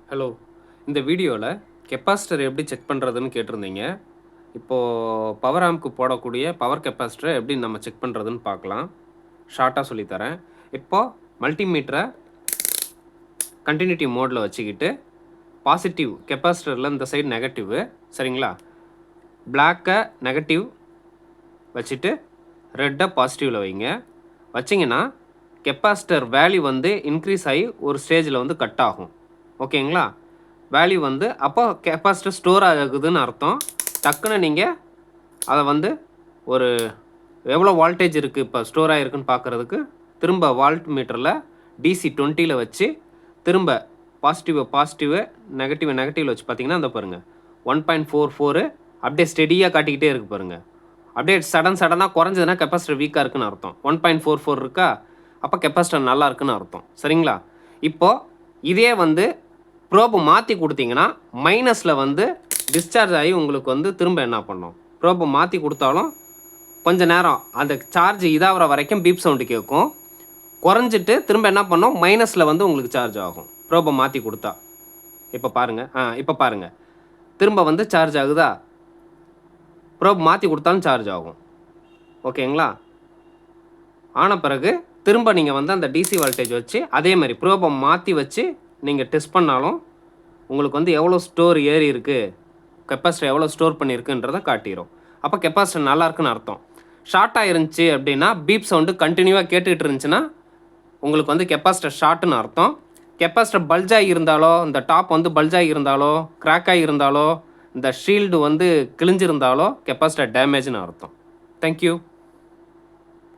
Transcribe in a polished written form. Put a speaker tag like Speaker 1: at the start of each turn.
Speaker 1: Hello. இந்த வீடியோவில் capacitor எப்படி செக் பண்ணுறதுன்னு கேட்டிருந்தீங்க. இப்போது பவர் ஆம்ப்க்கு போடக்கூடிய பவர் கெப்பாசிட்டரை எப்படி நம்ம செக் பண்ணுறதுன்னு பார்க்கலாம். ஷார்ட்டாக சொல்லித்தரேன். இப்போது மல்டிமீட்டரை கண்டினியூட்டி மோடில் வச்சுக்கிட்டு பாசிட்டிவ் கெப்பாசிட்டரில் இந்த சைடு நெகட்டிவ் சரிங்களா, பிளாக்கை நெகட்டிவ் வச்சுட்டு ரெட்டை பாசிட்டிவில் வைங்க. வச்சிங்கன்னா கெப்பாசிட்டர் வேல்யூ வந்து இன்க்ரீஸ் ஆகி ஒரு ஸ்டேஜில் வந்து கட் ஆகும். ஓகேங்களா, வேல்யூ வந்து அப்போ கெப்பாசிட்டர் ஸ்டோர் ஆகுதுன்னு அர்த்தம். டக்குன்னு நீங்கள் அதை வந்து ஒரு எவ்வளோ வால்டேஜ் இருக்குது இப்போ ஸ்டோர் ஆகிருக்குன்னு பார்க்குறதுக்கு திரும்ப வால்ட் மீட்டரில் DC 20 வச்சு திரும்ப பாசிட்டிவ் நெகட்டிவில் வச்சு பார்த்தீங்கன்னா அந்த பாருங்கள் 1.44 அப்படியே ஸ்டெடியாக காட்டிக்கிட்டே இருக்குது பாருங்கள். அப்படியே சடனாக குறைஞ்சதுன்னா கெப்பாசிட்டர் வீக்காக இருக்குன்னு அர்த்தம். 1.44 இருக்கா, அப்போ கெப்பாசிட்டர் நல்லா இருக்குன்னு அர்த்தம். சரிங்களா, இப்போது இதே வந்து ப்ரோபு மாற்றி கொடுத்தீங்கன்னா மைனஸில் வந்து டிஸ்சார்ஜ் ஆகி உங்களுக்கு வந்து திரும்ப என்ன பண்ணும், ப்ரோபு மாற்றி கொடுத்தாலும் கொஞ்ச நேரம் அந்த சார்ஜ் இதாகிற வரைக்கும் பீப் சவுண்டு கேட்கும். குறைஞ்சிட்டு திரும்ப என்ன பண்ணும், மைனஸில் வந்து உங்களுக்கு சார்ஜ் ஆகும் ப்ரோபை மாற்றி கொடுத்தா. இப்போ பாருங்கள் திரும்ப வந்து சார்ஜ் ஆகுதா, ப்ரோப் மாற்றி கொடுத்தாலும் சார்ஜ் ஆகும். ஓகேங்களா, ஆன பிறகு திரும்ப நீங்கள் வந்து அந்த DC வால்டேஜ் வச்சு அதே மாதிரி ப்ரோபை மாற்றி வச்சு நீங்கள் டெஸ்ட் பண்ணாலும் உங்களுக்கு வந்து எவ்வளோ ஸ்டோர் ஏறி இருக்குது, கெப்பாசிட்டர் எவ்வளோ ஸ்டோர் பண்ணியிருக்குன்றதை காட்டிடும். அப்போ கெப்பாசிட்டர் நல்லா இருக்குன்னு அர்த்தம். ஷார்ட்டாக இருந்துச்சு அப்படின்னா பீப் சவுண்டு கண்டினியூவாக கேட்டுக்கிட்டு இருந்துச்சுன்னா உங்களுக்கு வந்து கெப்பாசிட்டர் ஷார்ட்டுன்னு அர்த்தம். கெப்பாசிட்டர் பல்ஜாகி இருந்தாலோ, இந்த டாப் வந்து பல்ஜாகி இருந்தாலோ, கிராக்காகி இருந்தாலோ, இந்த ஷீல்டு வந்து கிழிஞ்சிருந்தாலோ கெப்பாசிட்டர் டேமேஜ்னு அர்த்தம். தேங்க்யூ.